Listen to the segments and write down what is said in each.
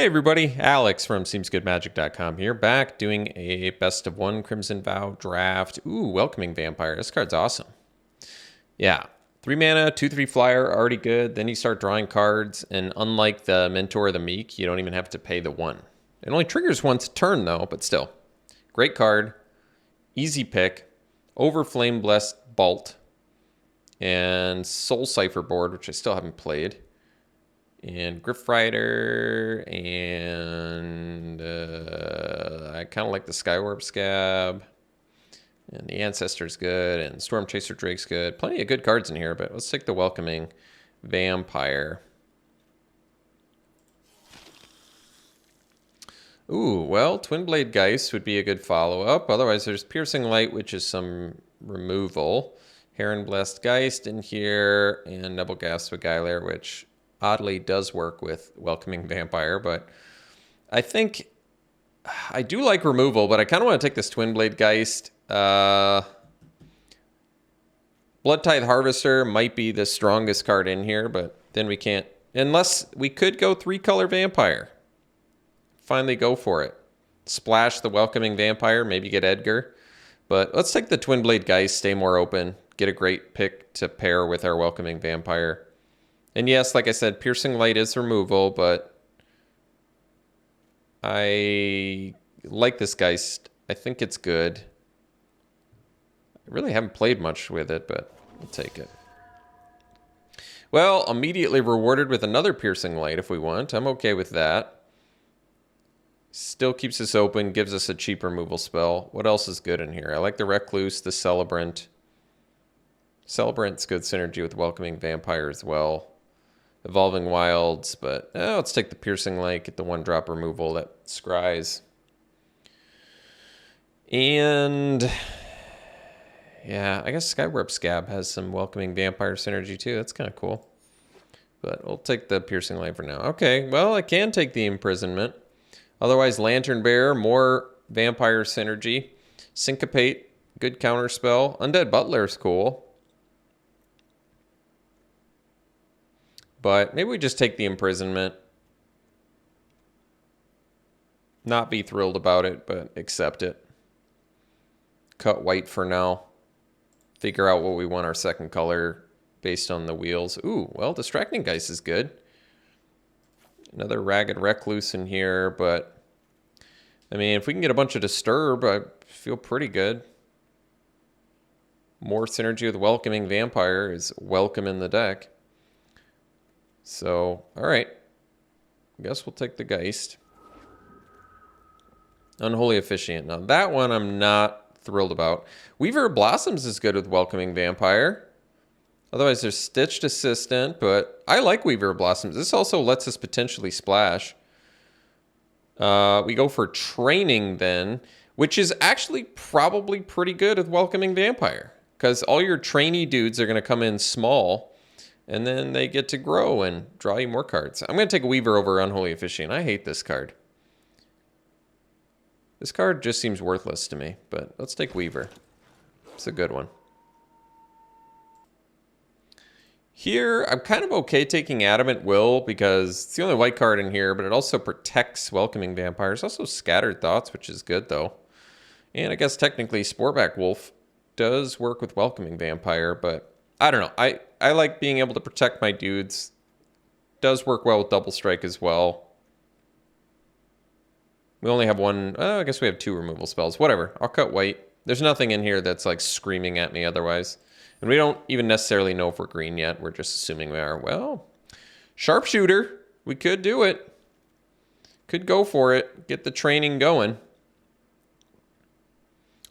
Hey everybody, Alex from SeemsGoodMagic.com here, back doing a best of one Crimson Vow draft. Ooh, Welcoming Vampire. This card's awesome. Yeah, 3 mana, 2/3 flyer, already good. Then you start drawing cards, and unlike the Mentor of the Meek, you don't even have to pay the 1. It only triggers once a turn though, but still. Great card, easy pick, over Flame Blessed Bolt, and Soul Cipher board, which I still haven't played. And Griff Rider, and I kind of like the Skywarp Scab. And the Ancestor's good, and Storm Chaser Drake's good. Plenty of good cards in here, but let's take the Welcoming Vampire. Ooh, well, Twin Blade Geist would be a good follow-up. Otherwise, there's Piercing Light, which is some removal. Heron Blessed Geist in here, and Nebelgast Beguiler, which oddly does work with Welcoming Vampire, but I think I do like removal, but I kind of want to take this Twin Blade Geist. Blood Tithe Harvester might be the strongest card in here, but then we can't, unless we could go 3-color Vampire. Finally go for it. Splash the Welcoming Vampire, maybe get Edgar. But let's take the Twin Blade Geist, stay more open, get a great pick to pair with our Welcoming Vampire. And yes, like I said, Piercing Light is removal, but I like this Geist. I think it's good. I really haven't played much with it, but we'll take it. Well, immediately rewarded with another Piercing Light if we want. I'm okay with that. Still keeps us open, gives us a cheap removal spell. What else is good in here? I like the Recluse, the Celebrant. Celebrant's good synergy with Welcoming Vampire as well. Evolving Wilds, but let's take the Piercing Light, get the 1-drop removal that scries. And yeah, I guess Skywarp Scab has some Welcoming Vampire synergy too. That's kind of cool. But we'll take the Piercing Light for now. Okay, well, I can take the Imprisonment. Otherwise, Lantern Bearer, more Vampire synergy. Syncopate, good counter spell. Undead Butler is cool. But maybe we just take the Imprisonment. Not be thrilled about it, but accept it. Cut white for now. Figure out what we want our second color based on the wheels. Ooh, well, Distracting Geist is good. Another Ragged Recluse in here, but I mean, if we can get a bunch of Disturb, I feel pretty good. More synergy with Welcoming Vampire is welcome in the deck. So, all right. I guess we'll take the Geist. Unholy Officiant. Now, that one I'm not thrilled about. Weaver of Blossoms is good with Welcoming Vampire. Otherwise, there's Stitched Assistant, but I like Weaver of Blossoms. This also lets us potentially splash. We go for Training then, which is actually probably pretty good with Welcoming Vampire, because all your trainee dudes are going to come in small. And then they get to grow and draw you more cards. I'm going to take Weaver over Unholy Officiant. I hate this card. This card just seems worthless to me, but let's take Weaver. It's a good one. Here, I'm kind of okay taking Adamant Will because it's the only white card in here, but it also protects Welcoming Vampires. Also Scattered Thoughts, which is good, though. And I guess technically Sportback Wolf does work with Welcoming Vampire, but I don't know. I like being able to protect my dudes. Does work well with Double Strike as well. We only have one. I guess we have 2 removal spells. Whatever. I'll cut white. There's nothing in here that's like screaming at me otherwise. And we don't even necessarily know if we're green yet. We're just assuming we are. Well, Sharpshooter. We could do it. Could go for it. Get the training going.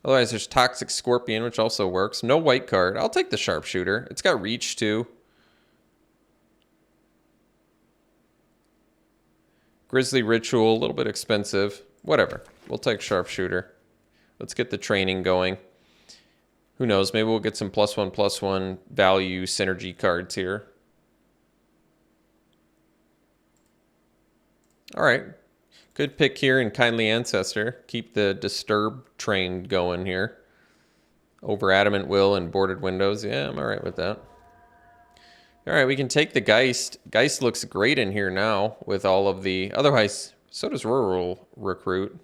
Otherwise, there's Toxic Scorpion, which also works. No white card. I'll take the Sharpshooter. It's got Reach, too. Grisly Ritual, a little bit expensive. Whatever. We'll take Sharpshooter. Let's get the training going. Who knows? Maybe we'll get some +1/+1 value synergy cards here. All right. Good pick here in Kindly Ancestor. Keep the Disturb train going here. Over Adamant Will and Boarded Windows. Yeah, I'm all right with that. All right, we can take the Geist. Geist looks great in here now with all of the... Otherwise, So does Rural Recruit.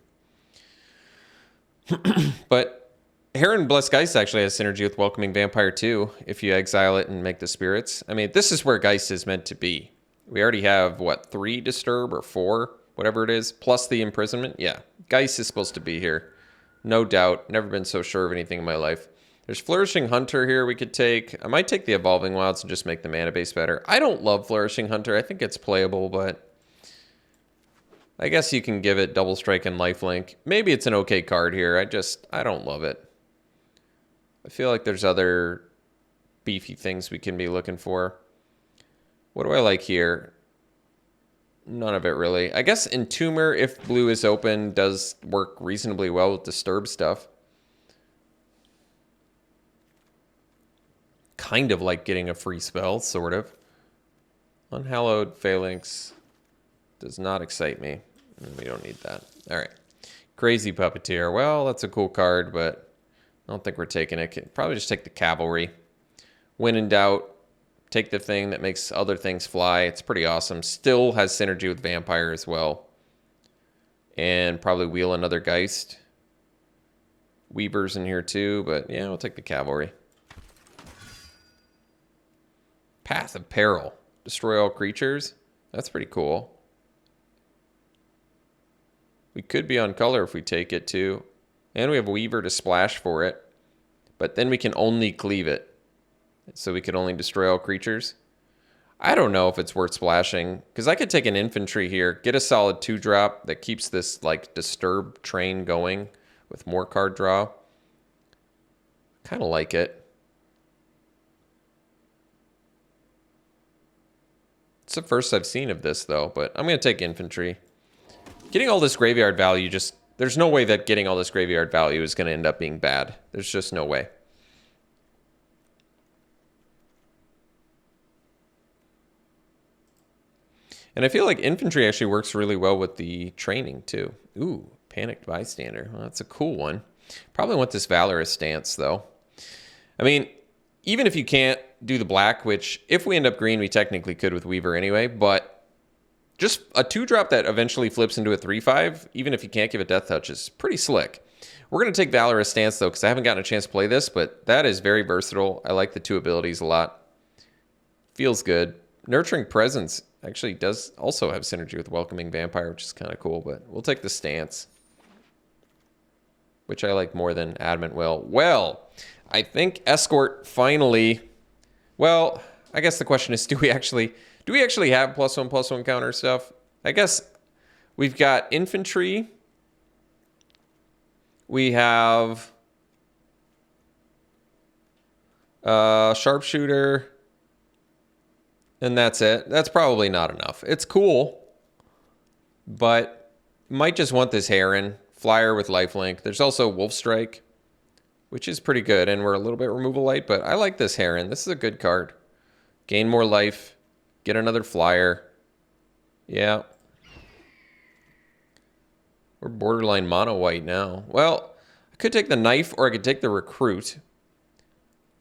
But Heron Blessed Geist actually has synergy with Welcoming Vampire too, if you exile it and make the spirits. I mean, this is where Geist is meant to be. We already have, what, 3 Disturb or 4? Whatever it is, plus the Imprisonment. Yeah, Geist is supposed to be here. No doubt. Never been so sure of anything in my life. There's Flourishing Hunter here we could take. I might take the Evolving Wilds and just make the mana base better. I don't love Flourishing Hunter. I think it's playable, but I guess you can give it Double Strike and Lifelink. Maybe it's an okay card here. I don't love it. I feel like there's other beefy things we can be looking for. What do I like here? None of it really. I guess Entomber, if blue is open, does work reasonably well with Disturb stuff. Kind of like getting a free spell, sort of. Unhallowed Phalanx does not excite me. We don't need that. All right. Crazy Puppeteer. Well, that's a cool card, but I don't think we're taking it. Probably just take the Cavalry. When in doubt, take the thing that makes other things fly. It's pretty awesome. Still has synergy with Vampire as well. And probably wheel another Geist. Weaver's in here too, but yeah, we'll take the Cavalry. Path of Peril. Destroy all creatures. That's pretty cool. We could be on color if we take it too. And we have Weaver to splash for it. But then we can only cleave it. So we could only destroy all creatures. I don't know if it's worth splashing. Because I could take an infantry here. Get a solid 2-drop that keeps this like Disturb train going. With more card draw. Kind of like it. It's the first I've seen of this, though, but I'm going to take infantry. Getting all this graveyard value just... There's no way that getting all this graveyard value is going to end up being bad. There's just no way. And I feel like infantry actually works really well with the training, too. Ooh, Panicked Bystander. Well, that's a cool one. Probably want this Valorous stance, though. I mean... Even if you can't do the black, which if we end up green, we technically could with Weaver anyway, but just a 2-drop that eventually flips into a 3/5, even if you can't give it Death Touch, is pretty slick. We're going to take Valorous Stance, though, because I haven't gotten a chance to play this, but that is very versatile. I like the 2 abilities a lot. Feels good. Nurturing Presence actually does also have synergy with Welcoming Vampire, which is kind of cool, but we'll take the Stance, which I like more than Adamant Will. Well... I think Escort finally... Well, I guess the question is, do we actually have +1/+1 counter stuff? I guess we've got infantry. We have sharpshooter. And that's it. That's probably not enough. It's cool. But might just want this Heron. Flyer with lifelink. There's also Wolf Strike, which is pretty good, and we're a little bit removal light, but I like this Heron. This is a good card. Gain more life. Get another flyer. Yeah. We're borderline mono white now. Well, I could take the Knife, or I could take the Recruit.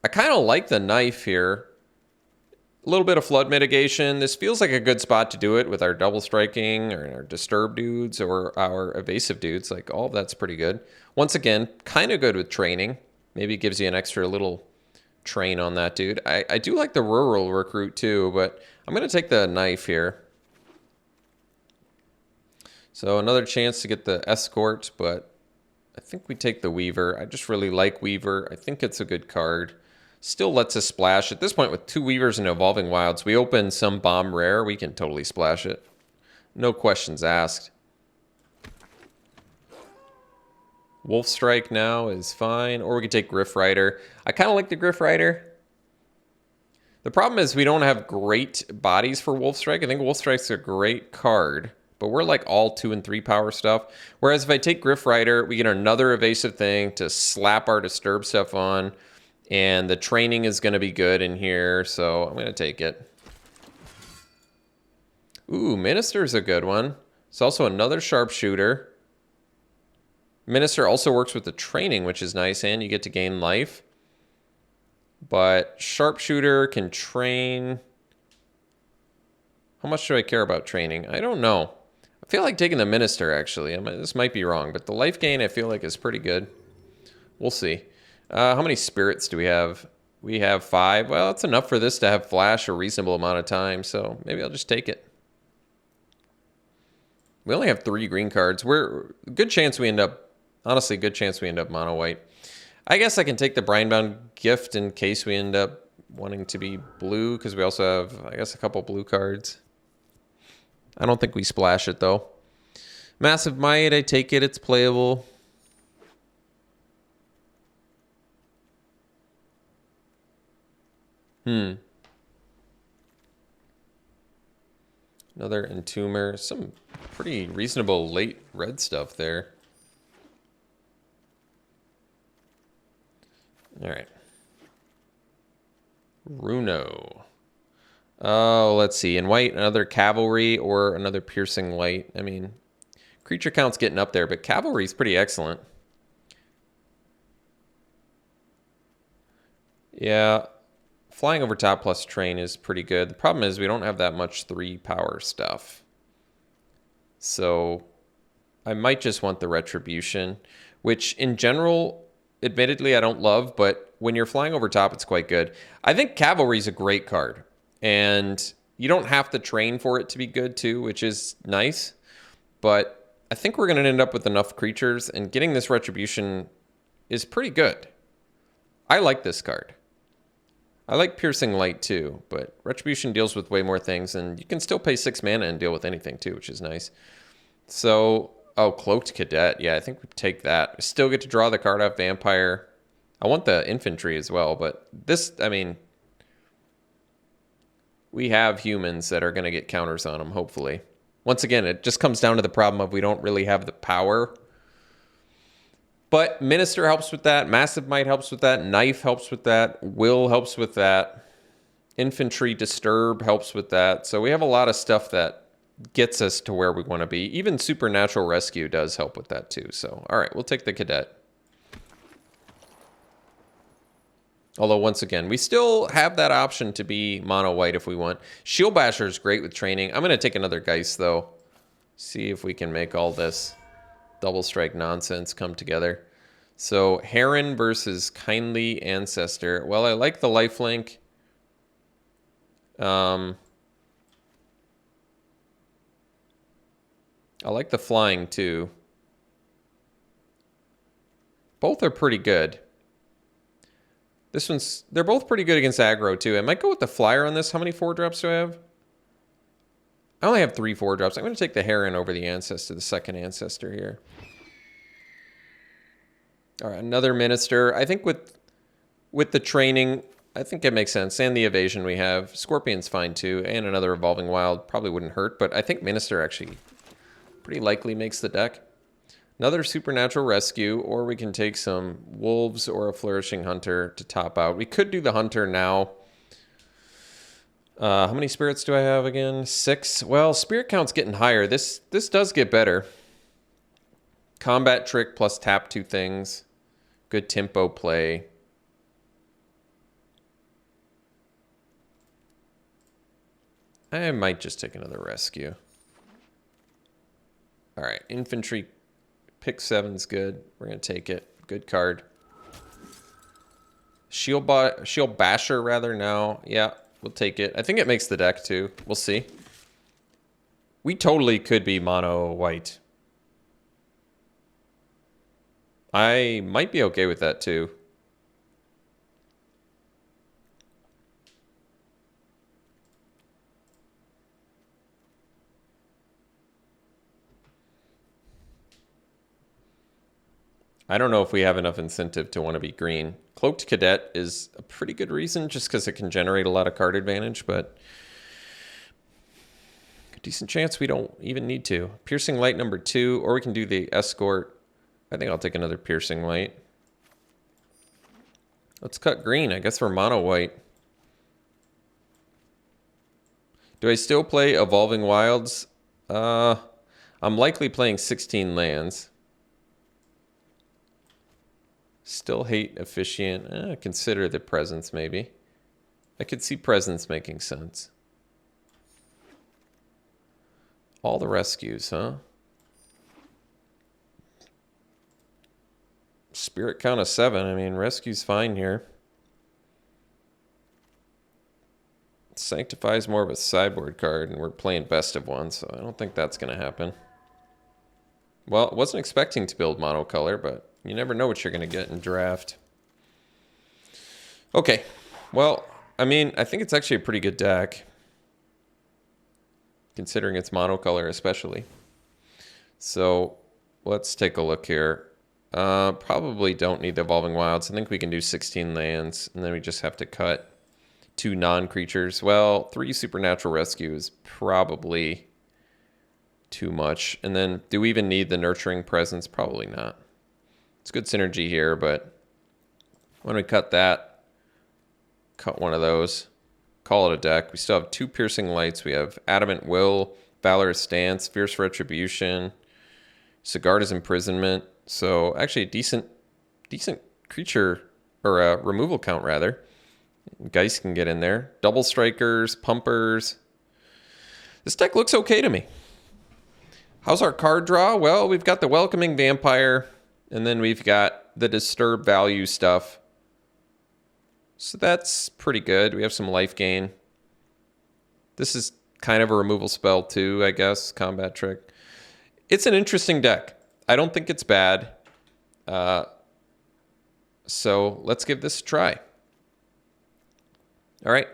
I kind of like the Knife here. A little bit of flood mitigation. This feels like a good spot to do it with our double striking, or our disturb dudes, or our evasive dudes. Like, all of that's pretty good. Once again, kind of good with training. Maybe it gives you an extra little train on that dude. I do like the rural recruit too, but I'm going to take the Knife here. So another chance to get the Escort, but I think we take the Weaver. I just really like Weaver. I think it's a good card. Still lets us splash. At this point, with 2 Weavers and Evolving Wilds, we open some bomb rare. We can totally splash it. No questions asked. Wolf Strike now is fine. Or we could take Griff Rider. I kind of like the Griff Rider. The problem is we don't have great bodies for Wolf Strike. I think Wolf Strike's a great card, but we're like all 2 and 3 power stuff. Whereas if I take Griff Rider, we get another evasive thing to slap our disturb stuff on. And the training is going to be good in here, so I'm going to take it. Ooh, Minister's a good one. It's also another sharpshooter. Minister also works with the training, which is nice, and you get to gain life. But sharpshooter can train. How much do I care about training? I don't know. I feel like taking the Minister, actually. This might be wrong, but the life gain I feel like is pretty good. We'll see. How many spirits do we have? We have 5. Well, that's enough for this to have flash a reasonable amount of time, so maybe I'll just take it. We only have 3 green cards. Good chance we end up, honestly, good chance we end up mono white. I guess I can take the Brindbound Gift in case we end up wanting to be blue, because we also have, I guess, a couple blue cards. I don't think we splash it, though. Massive Might, I take it. It's playable. Another Entomber. Some pretty reasonable late red stuff there. All right. Runo. Oh, let's see. In white, another Cavalry or another Piercing Light. I mean, creature count's getting up there, but Cavalry's pretty excellent. Yeah. Flying over top plus train is pretty good. The problem is we don't have that much 3 power stuff. So I might just want the Retribution, which in general, admittedly, I don't love, but when you're flying over top, it's quite good. I think Cavalry is a great card, and you don't have to train for it to be good too, which is nice. But I think we're going to end up with enough creatures, and getting this Retribution is pretty good. I like this card. I like Piercing Light too, but Retribution deals with way more things, and you can still pay 6 mana and deal with anything too, which is nice. So, oh, Cloaked Cadet. Yeah, I think we take that. Still get to draw the card off Vampire. I want the Infantry as well, but this, I mean, we have humans that are going to get counters on them, hopefully. Once again, it just comes down to the problem of we don't really have the power. But Minister helps with that. Massive Might helps with that. Knife helps with that. Will helps with that. Infantry Disturb helps with that. So we have a lot of stuff that gets us to where we want to be. Even Supernatural Rescue does help with that too. So, all right, we'll take the Cadet. Although, once again, we still have that option to be mono white if we want. Shield Basher is great with training. I'm going to take another Geist, though. See if we can make all this double strike nonsense come together. So, Heron versus Kindly Ancestor. Well, I like the lifelink. I like the flying, too. Both are pretty good. They're both pretty good against aggro, too. I might go with the flyer on this. How many 4-drops do I have? I only have 3 4-drops. I'm going to take the Heron over the Ancestor, the second Ancestor here. All right, another Minister. I think with the training, I think it makes sense. And the evasion we have. Scorpion's fine, too. And another Evolving Wild probably wouldn't hurt. But I think Minister actually pretty likely makes the deck. Another Supernatural Rescue, or we can take some Wolves or a Flourishing Hunter to top out. We could do the Hunter now. How many spirits do I have again? 6. Well, spirit count's getting higher. This does get better. Combat Trick plus tap 2 things. Good tempo play. I might just take another Rescue. All right, Infantry. Pick 7's good. We're going to take it. Good card. Shield Basher, rather, now. Yeah, we'll take it. I think it makes the deck, too. We'll see. We totally could be mono white. I might be okay with that, too. I don't know if we have enough incentive to want to be green. Cloaked Cadet is a pretty good reason just because it can generate a lot of card advantage, but a decent chance we don't even need to. Piercing Light number 2, or we can do the Escort. I think I'll take another Piercing Light. Let's cut green. I guess we're mono white. Do I still play Evolving Wilds? I'm likely playing 16 lands. Still hate Officiant. Consider the Presence, maybe. I could see Presence making sense. All the rescues, huh? Spirit count of 7. I mean, rescue's fine here. Sanctify's more of a sideboard card, and we're playing best of 1, so I don't think that's going to happen. Well, I wasn't expecting to build monocolor, but you never know what you're going to get in draft. Okay, well, I mean, I think it's actually a pretty good deck, considering it's monocolor especially. So let's take a look here. Probably don't need the Evolving Wilds. I think we can do 16 lands, and then we just have to cut 2 non-creatures. Well, 3 Supernatural Rescue is probably too much. And then do we even need the Nurturing Presence? Probably not. It's good synergy here, but when we cut that, cut one of those, call it a deck. We still have 2 Piercing Lights. We have Adamant Will, Valorous Stance, Fierce Retribution, Sigarda's Imprisonment. So actually a decent creature, or a removal count rather. Geist can get in there. Double Strikers, Pumpers. This deck looks okay to me. How's our card draw? Well, we've got the Welcoming Vampire, and then we've got the Disturb Value stuff. So that's pretty good. We have some life gain. This is kind of a removal spell too, I guess. Combat Trick. It's an interesting deck. I don't think it's bad. So let's give this a try. All right.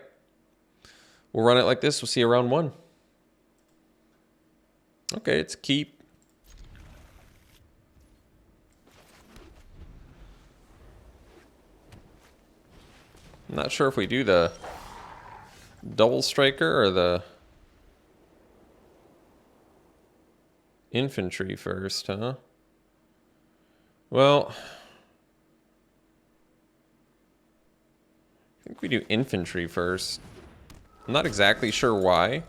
We'll run it like this. We'll see you round 1. Okay, it's keep. I'm not sure if we do the Double Striker or the Infantry first, huh? Well, I think we do Infantry first. I'm not exactly sure why.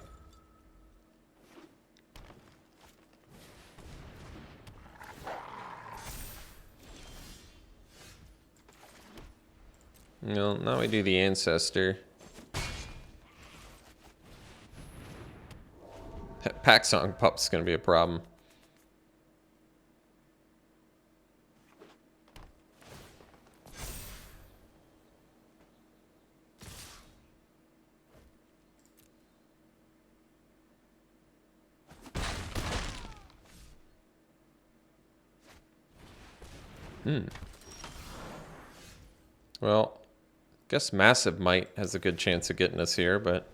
No, now we do the Ancestor. Pack Song Pup's gonna be a problem. Well, I guess Massive Might has a good chance of getting us here, but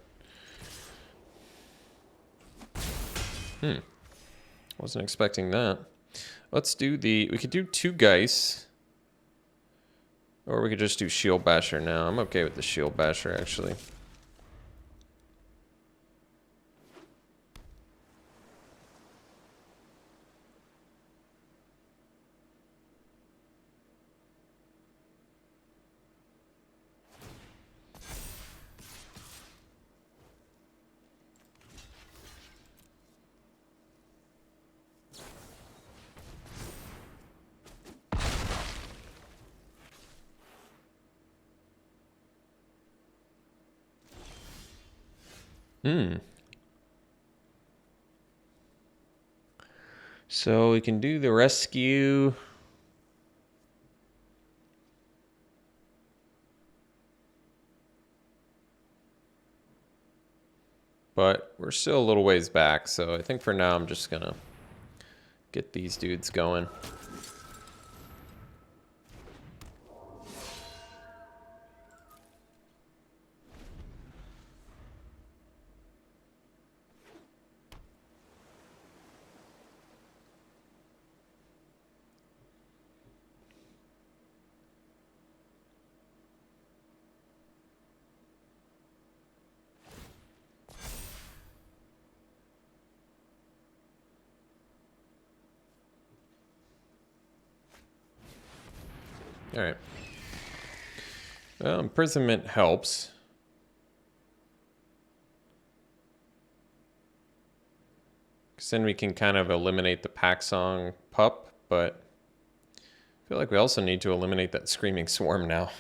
wasn't expecting that. Let's do we could do 2 Geists, or we could just do Shield Basher now. I'm okay with the Shield Basher, actually. So we can do the rescue. But we're still a little ways back, so I think for now I'm just gonna get these dudes going. All right. Well, imprisonment helps. Because then we can kind of eliminate the Pack Song Pup, but I feel like we also need to eliminate that Screaming Swarm now.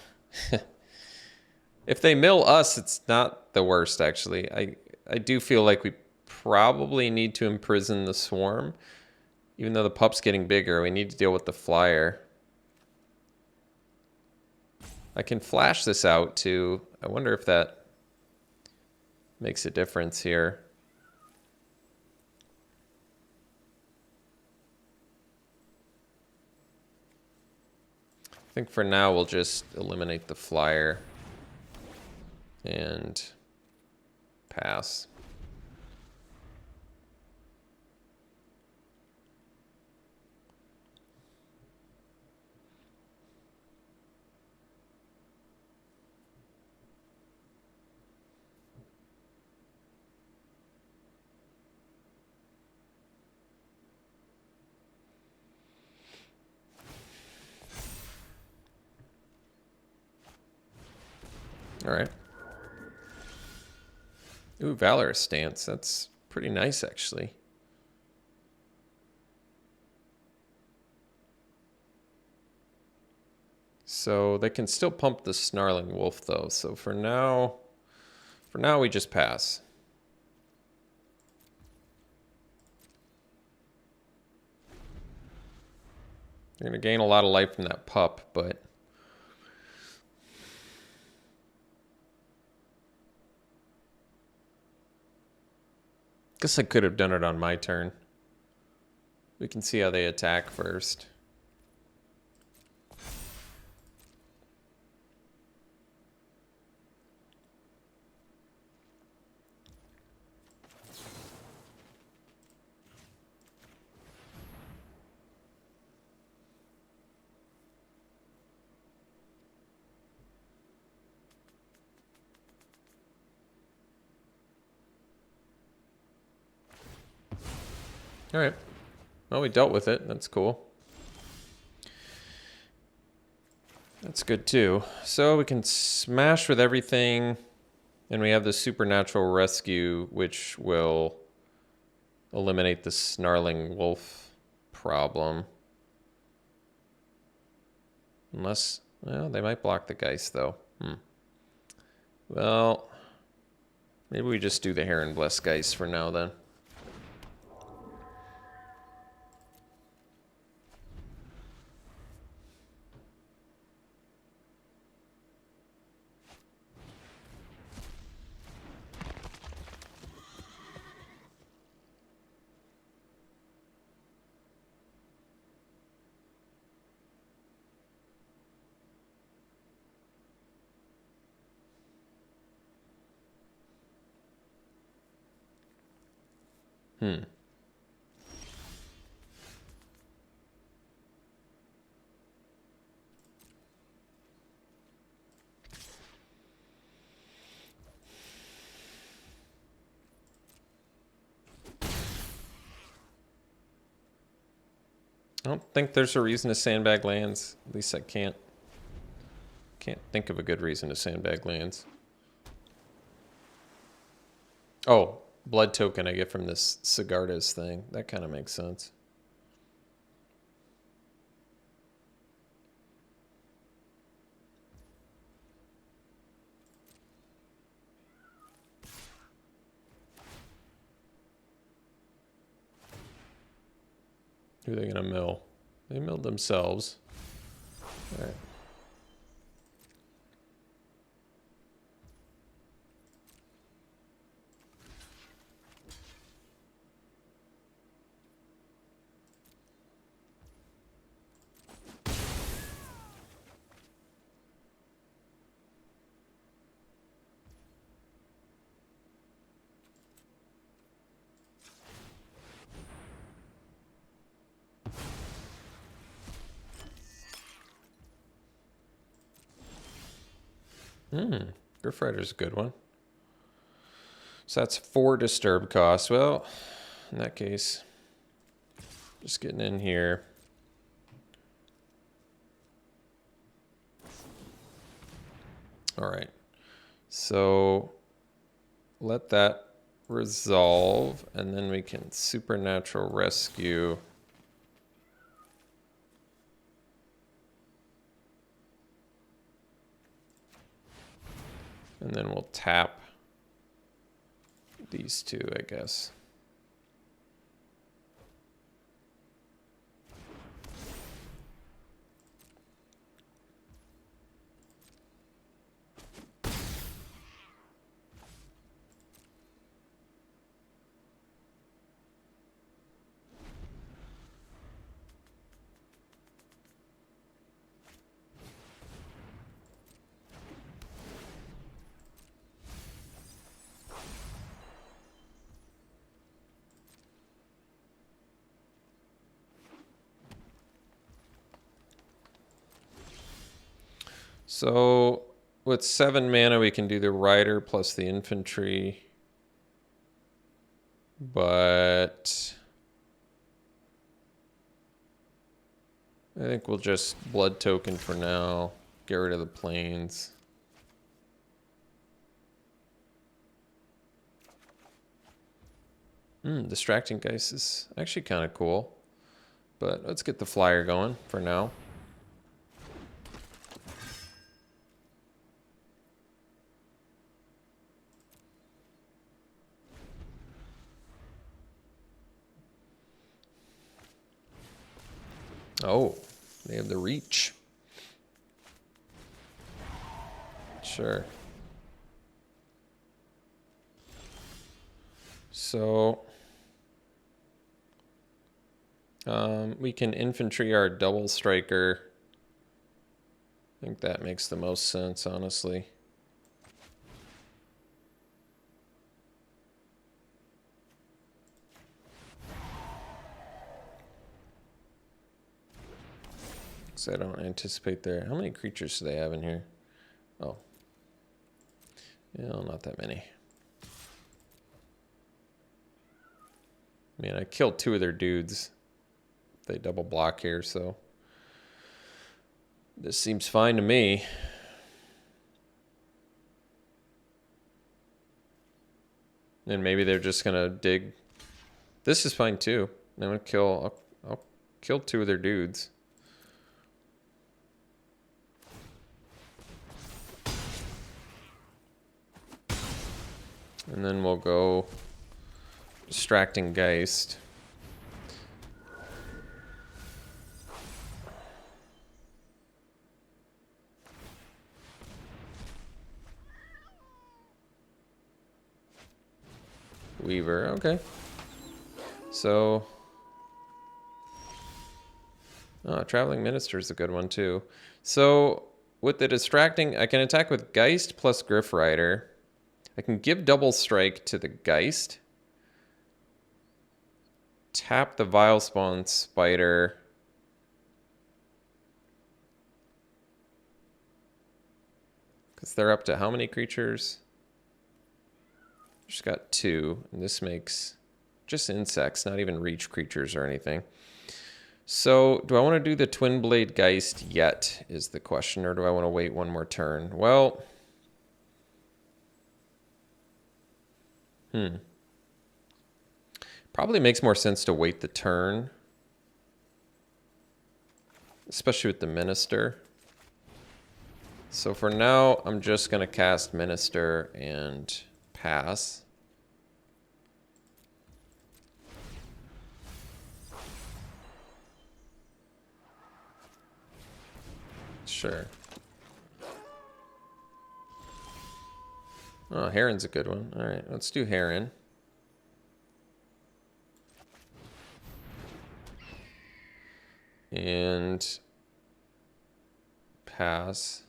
If they mill us, it's not the worst, actually. I do feel like we probably need to imprison the swarm. Even though the pup's getting bigger, we need to deal with the flyer. I can flash this out too. I wonder if that makes a difference here. I think for now we'll just eliminate the flyer and pass. All right. Ooh, Valorous Stance. That's pretty nice, actually. So they can still pump the Snarling Wolf, though. So for now we just pass. You're going to gain a lot of life from that pup, but... Guess I could have done it on my turn. We can see how they attack first. All right. Well, we dealt with it. That's cool. That's good too. So we can smash with everything. And we have the Supernatural Rescue, which will eliminate the Snarling Wolf problem. Unless, well, they might block the Geist though. Well, maybe we just do the Heron Bless Geist for now then. I don't think there's a reason to sandbag lands. At least I can't think of a good reason to sandbag lands. Oh, blood token I get from this Sigarda's thing. That kind of makes sense. Who are they gonna mill? They milled themselves. All right. Griff Rider's a good one. So that's 4 disturb costs. Well, in that case, just getting in here. All right. So let that resolve, and then we can Supernatural Rescue. And then we'll tap these two, I guess. So with 7 mana, we can do the rider plus the infantry. But I think we'll just blood token for now. Get rid of the planes. Distracting Geist is actually kind of cool. But let's get the flyer going for now. Oh, they have the reach. Sure. So we can infantry our double striker. I think that makes the most sense, honestly. So I don't anticipate there. How many creatures do they have in here? Oh. Yeah, not that many. I mean, I killed 2 of their dudes. They double block here, so this seems fine to me. And maybe they're just gonna dig. This is fine too. I'm gonna kill. I'll kill 2 of their dudes. And then we'll go Distracting Geist. Weaver, okay. So, Traveling Minister is a good one too. So, with the Distracting, I can attack with Geist plus Griff Rider. I can give double strike to the Geist. Tap the Vilespawn Spider. Because they're up to how many creatures? Just got 2, and this makes just insects, not even reach creatures or anything. So, do I want to do the Twin Blade Geist yet, is the question, or do I want to wait one more turn? Well, probably makes more sense to wait the turn, especially with the Minister. So for now, I'm just going to cast Minister and pass. Sure. Oh, Heron's a good one. All right, let's do Heron. And pass.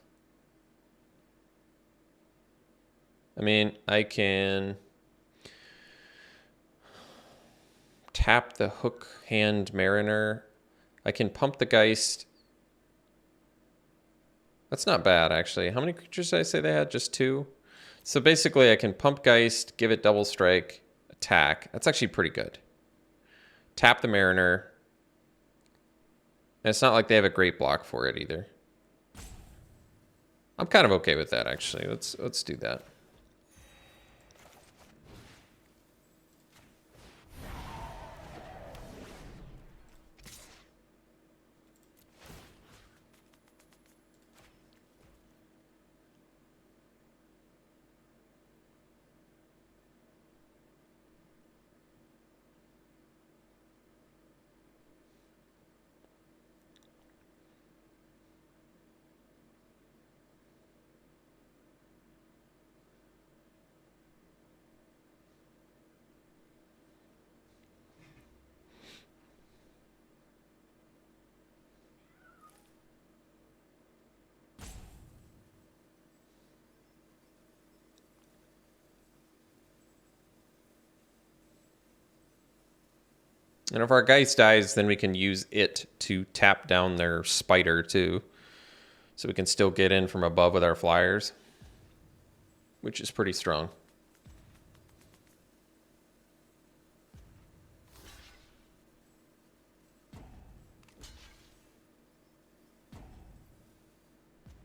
I mean, I can tap the Hook Hand Mariner. I can pump the Geist. That's not bad, actually. How many creatures did I say they had? Just 2? So basically, I can pump Geist, give it double strike, attack. That's actually pretty good. Tap the Mariner. And it's not like they have a great block for it either. I'm kind of okay with that, actually. Let's do that. And if our Geist dies, then we can use it to tap down their Spider too. So we can still get in from above with our flyers, which is pretty strong.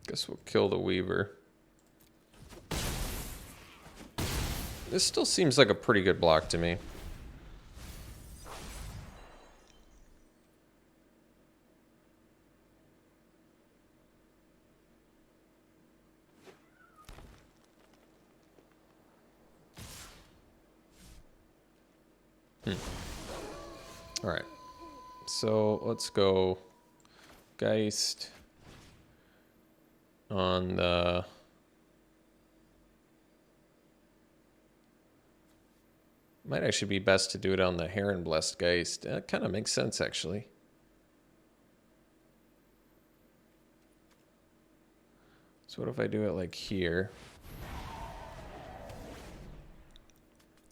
Guess we'll kill the Weaver. This still seems like a pretty good block to me. All right, so let's go Geist on the... Might actually be best to do it on the Heron Blessed Geist. That kind of makes sense, actually. So what if I do it like here?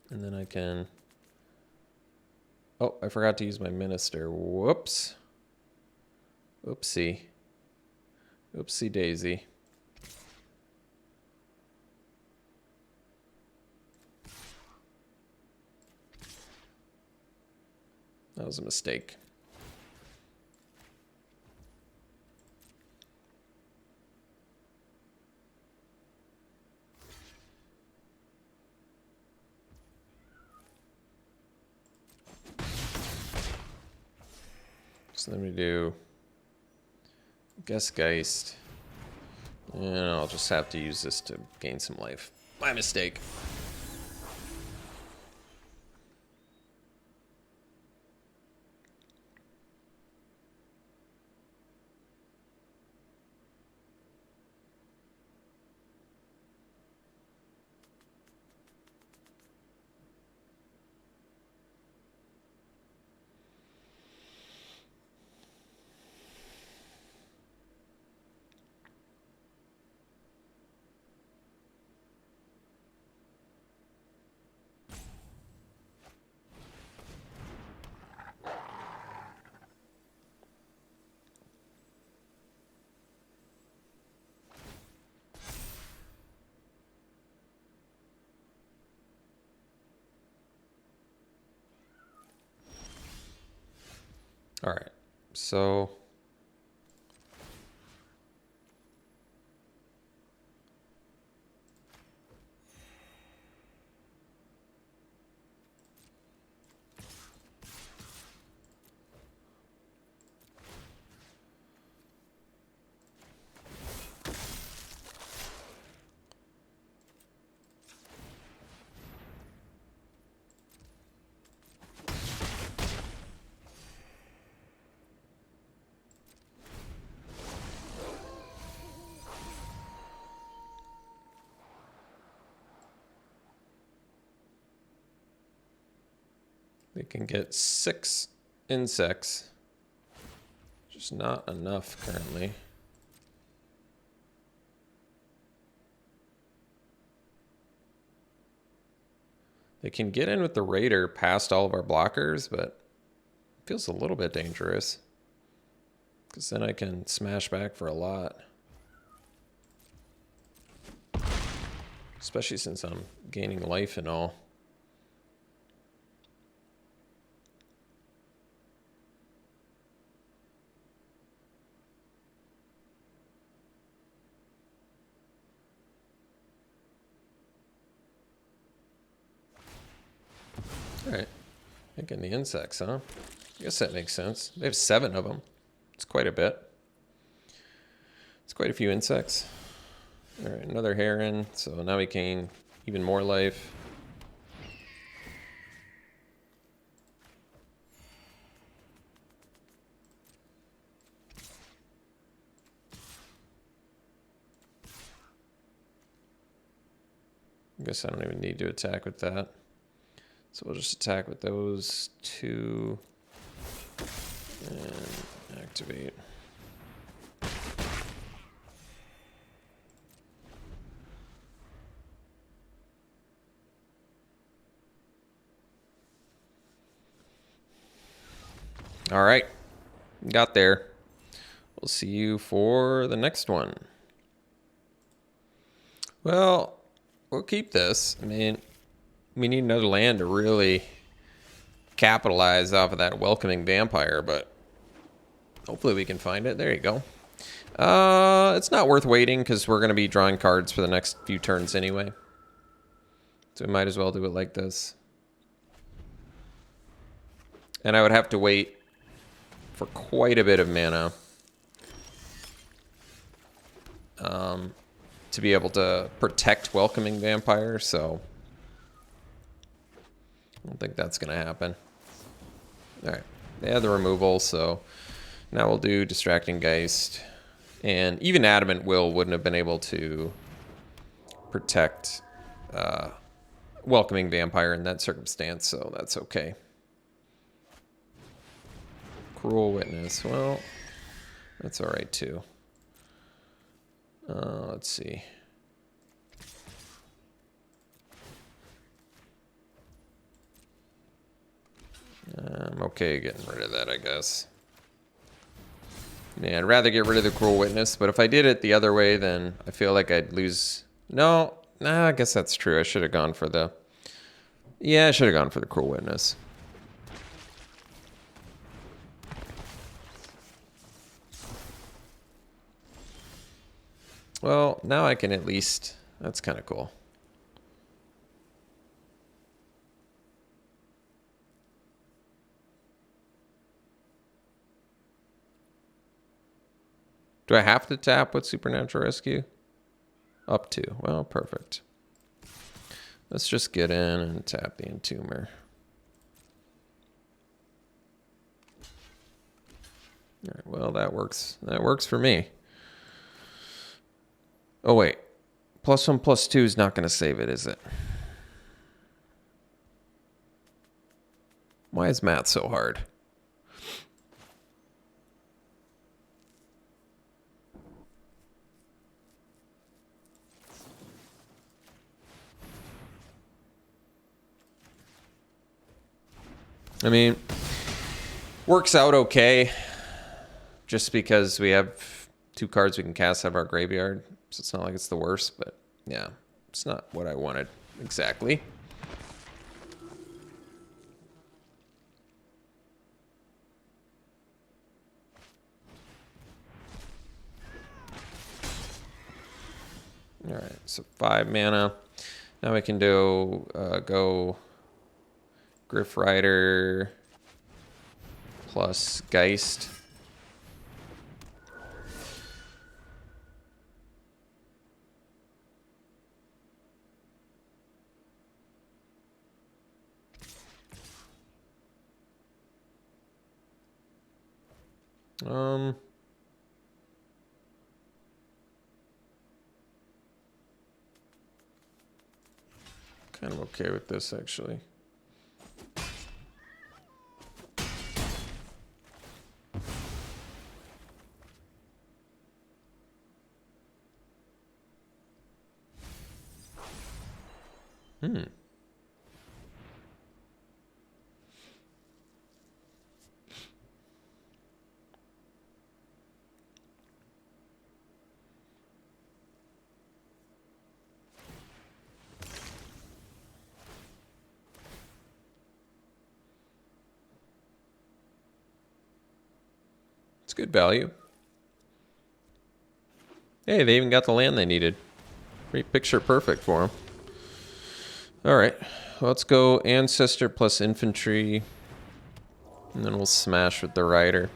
And then I can... Oh, I forgot to use my Minister. Whoops. Oopsie. Oopsie daisy. That was a mistake. So then we do Guess Geist. And I'll just have to use this to gain some life. My mistake. All right, so they can get 6 insects. Just not enough currently. They can get in with the Raider past all of our blockers, but it feels a little bit dangerous. Because then I can smash back for a lot. Especially since I'm gaining life and all. All right, thinking the insects, huh? I guess that makes sense. They have 7 of them. It's quite a bit. It's quite a few insects. All right, another heron. So now we gain even more life. I guess I don't even need to attack with that. So we'll just attack with those 2 and activate. All right, got there. we'll see you for the next one. Well, we'll keep this. I mean, we need another land to really capitalize off of that Welcoming Vampire, but hopefully we can find it. There you go. It's not worth waiting because we're going to be drawing cards for the next few turns anyway. So we might as well do it like this. And I would have to wait for quite a bit of mana to be able to protect Welcoming Vampire, so I don't think that's going to happen. All right, they have the removal, so now we'll do Distracting Geist. And even Adamant Will wouldn't have been able to protect Welcoming Vampire in that circumstance, so that's okay. Cruel Witness, well, that's all right too. Let's see. I'm okay getting rid of that, I guess. Yeah, I'd rather get rid of the Cruel Witness, but if I did it the other way, then I feel like I'd lose. No, nah, I guess that's true. I should have gone for the... Yeah, I should have gone for the Cruel Witness. Well, now I can at least... That's kind of cool. Do I have to tap with Supernatural Rescue? Up to. Well, perfect. Let's just get in and tap the Entomber. All right, well, that works. That works for me. Oh, wait. +1/+2 is not going to save it, is it? Why is math so hard? I mean, works out okay. Just because we have 2 cards we can cast out of our graveyard. So it's not like it's the worst, but yeah, it's not what I wanted exactly. All right, so 5 mana. Now we can do go Griff Rider plus Geist. Kind of okay with this, actually. It's good value. Hey, they even got the land they needed. Pretty picture perfect for them. All right, let's go Ancestor plus Infantry, and then we'll smash with the Rider.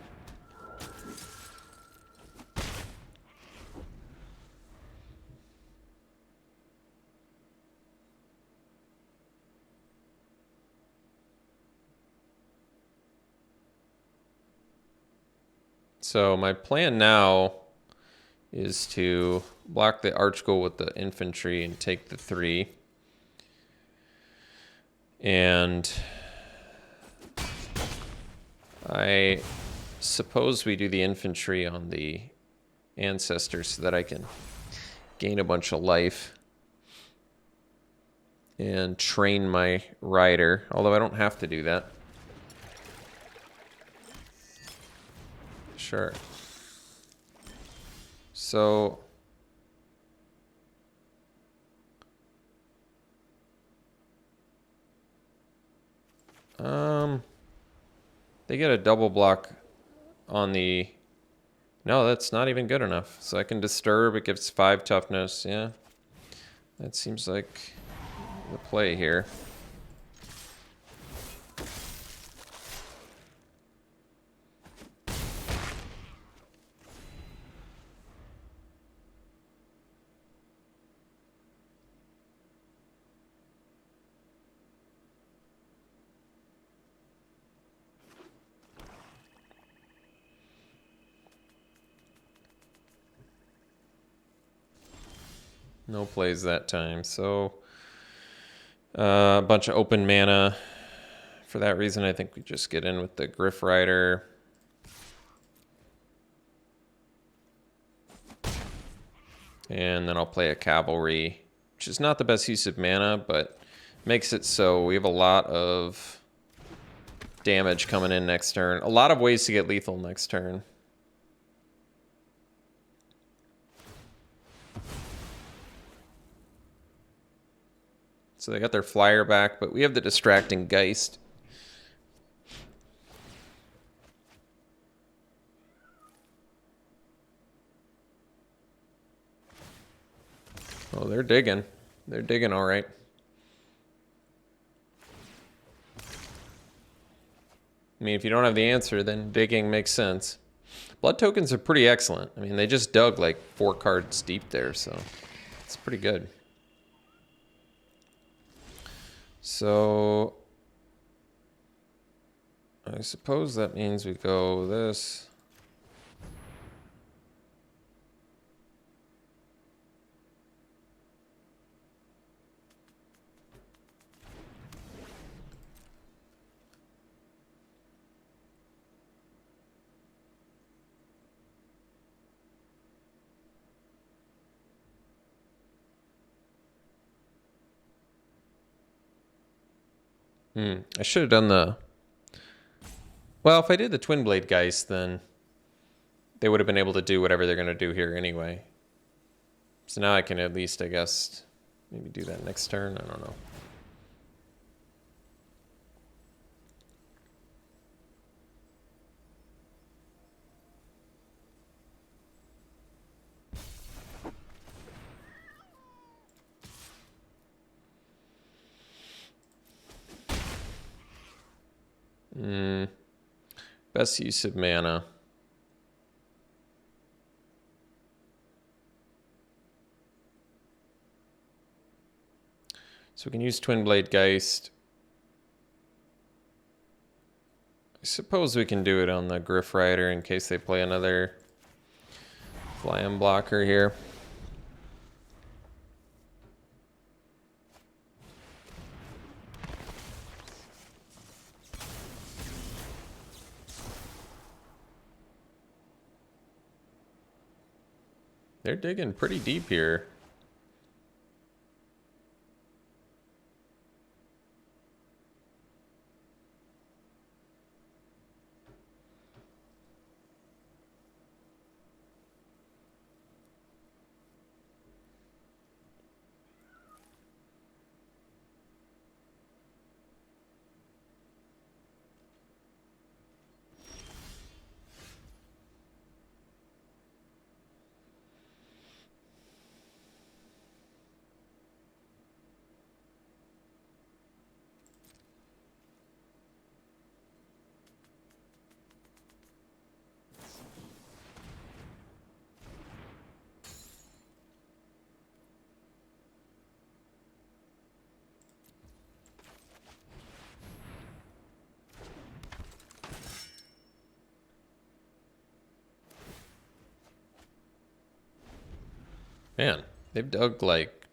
So my plan now is to block the Archghoul with the Infantry and take the 3. And I suppose we do the Infantry on the Ancestor so that I can gain a bunch of life and train my Rider, although I don't have to do that. Sure. So they get a double block on the... No, that's not even good enough. So I can disturb, it gives 5 toughness, yeah. That seems like the play here. No plays that time, so a bunch of open mana. For that reason, I think we just get in with the Griff Rider. And then I'll play a Cavalry, which is not the best use of mana, but makes it so we have a lot of damage coming in next turn. A lot of ways to get lethal next turn. So they got their flyer back, but we have the distracting Geist. Oh, they're digging. They're digging all right. I mean, if you don't have the answer, then digging makes sense. Blood tokens are pretty excellent. I mean, they just dug like 4 cards deep there, so it's pretty good. So I suppose that means we go this. I should have done the... Well, if I did the Twin Blade Geist, then they would have been able to do whatever they're going to do here anyway. So now I can at least, I guess, maybe do that next turn. I don't know. Best use of mana. So we can use Twin Blade Geist. I suppose we can do it on the Griff Rider in case they play another fly-in blocker here. They're digging pretty deep here. Man, they've dug like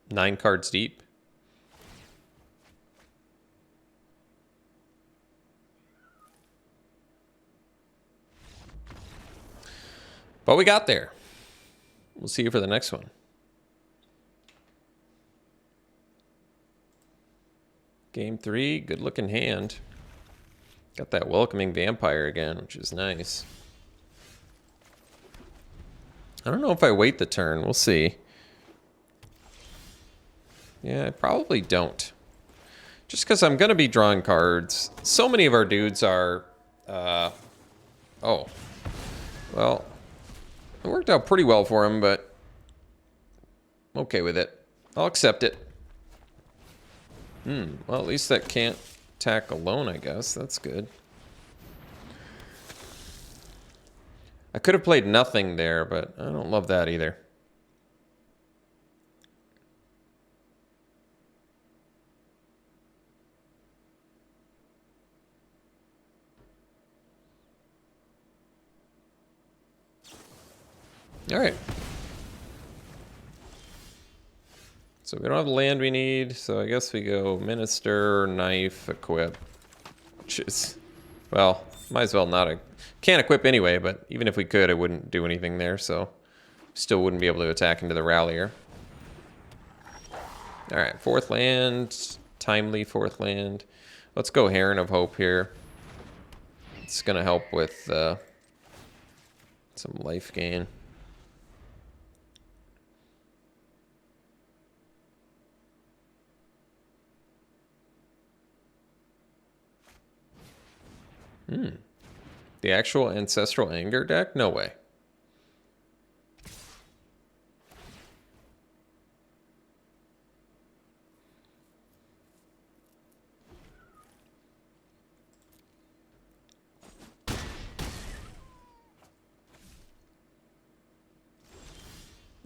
9 cards deep. But we got there. We'll see you for the next one. Game 3, good looking hand. Got that welcoming vampire again, which is nice. I don't know if I wait the turn. We'll see. Yeah, I probably don't. Just because I'm going to be drawing cards. So many of our dudes are... oh. Well, it worked out pretty well for him, but I'm okay with it. I'll accept it. Well, at least that can't attack alone, I guess. That's good. I could have played nothing there, but I don't love that either. All right. So we don't have the land we need, so I guess we go Minister, Knife, Equip. Which is, well, might as well not. Can't equip anyway, but even if we could, it wouldn't do anything there, so still wouldn't be able to attack into the Rallier. All right, fourth land, timely fourth land. Let's go Heron of Hope here. It's gonna help with some life gain. The actual Ancestral Anger deck? No way.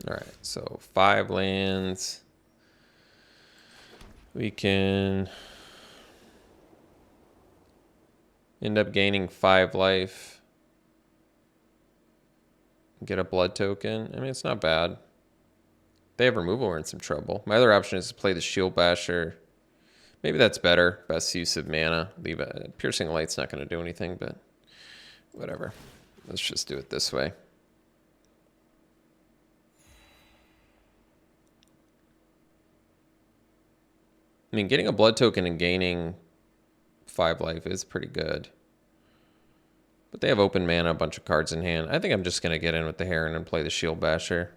All right, so 5 lands. We can end up gaining 5 life. Get a blood token. I mean, it's not bad. If they have removal, we're in some trouble. My other option is to play the Shield Basher. Maybe that's better. Best use of mana. Leave it. Piercing Light's not going to do anything, but whatever. Let's just do it this way. I mean, getting a blood token and gaining 5 life is pretty good. But they have open mana, a bunch of cards in hand. I think I'm just going to get in with the Heron and play the Shield Basher.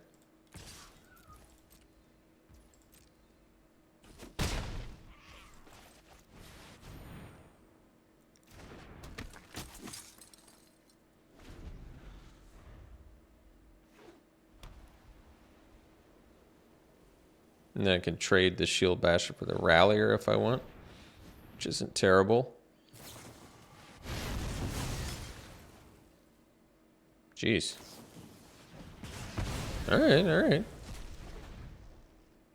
And then I can trade the Shield Basher for the Rallier if I want, which isn't terrible. Jeez. All right, all right.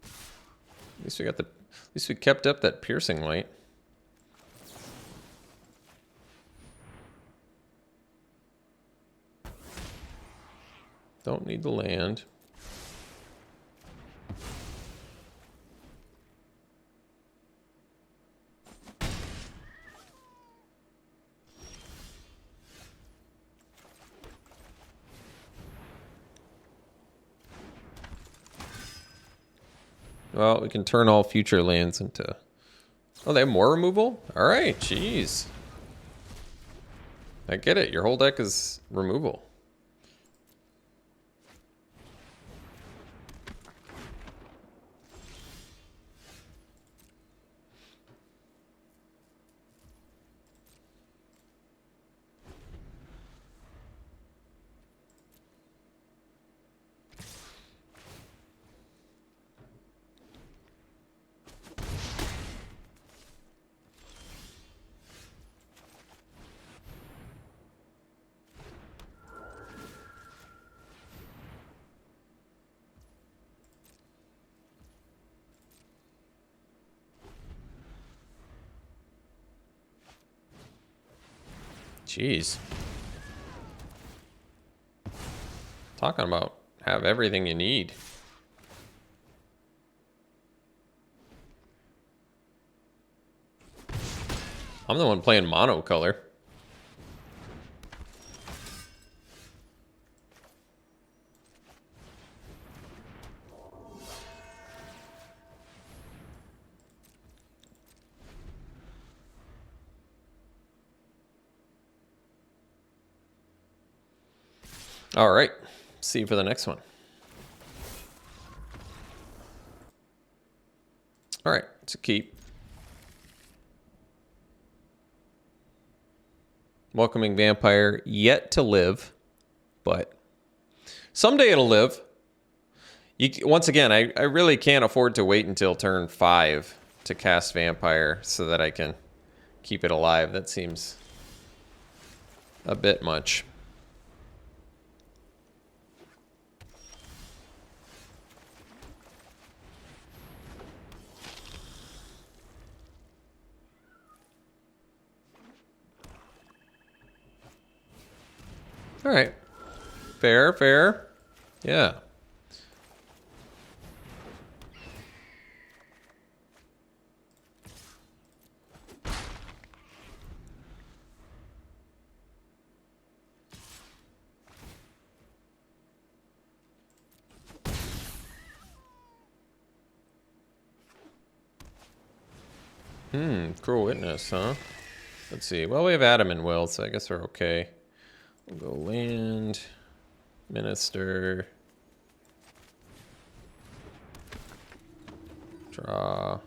At least we got the. At least we kept up that Piercing Light. Don't need the land. Well, we can turn all future lands into... Oh, they have more removal? All right, jeez. I get it. Your whole deck is removal. Jeez. Talking about have everything you need. I'm the one playing mono color. All right, See you for the next one. All right, it's a keep. Welcoming Vampire, yet to live, but someday it'll live. Once again, I really can't afford to wait until turn 5 to cast Vampire so that I can keep it alive. That seems a bit much. All right. Fair, fair. Yeah. Cruel Witness, huh? Let's see. Well, we have Adam and Will, so I guess we're okay. We'll go land, minister, draw,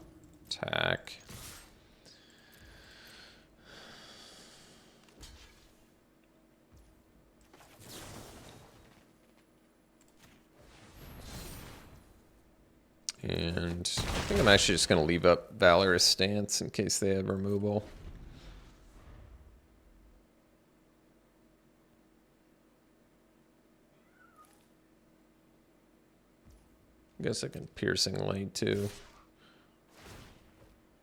attack. And I think I'm actually just going to leave up Valorous Stance in case they have removal. I guess I can Piercing Light too.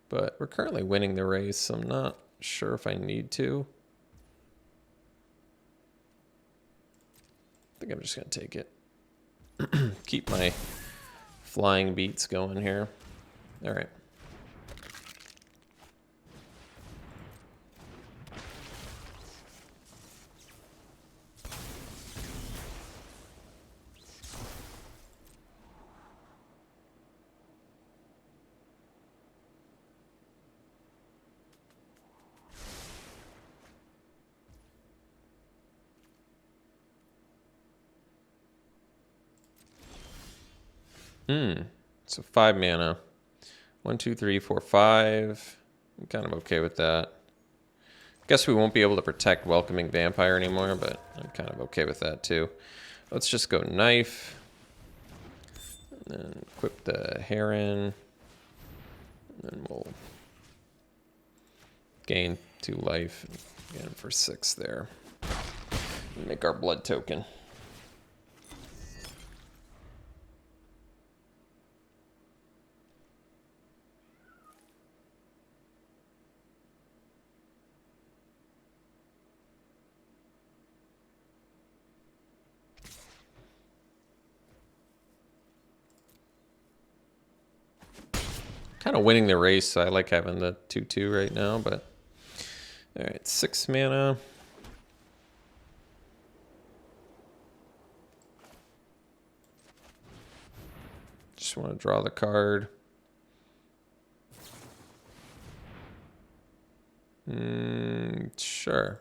But we're currently winning the race, so I'm not sure if I need to. I think I'm just going to take it. Keep my flying beats going here. All right. So 5 mana. 1, 2, 3, 4, 5. I'm kind of okay with that. Guess we won't be able to protect Welcoming Vampire anymore, but I'm kind of okay with that too. Let's just go Knife. And then equip the Heron. And then we'll gain 2 life. Again for 6 there. Make our blood token. Kind of winning the race, so I like having the 2/2 right now, but all right, 6 mana. Just want to draw the card. Sure.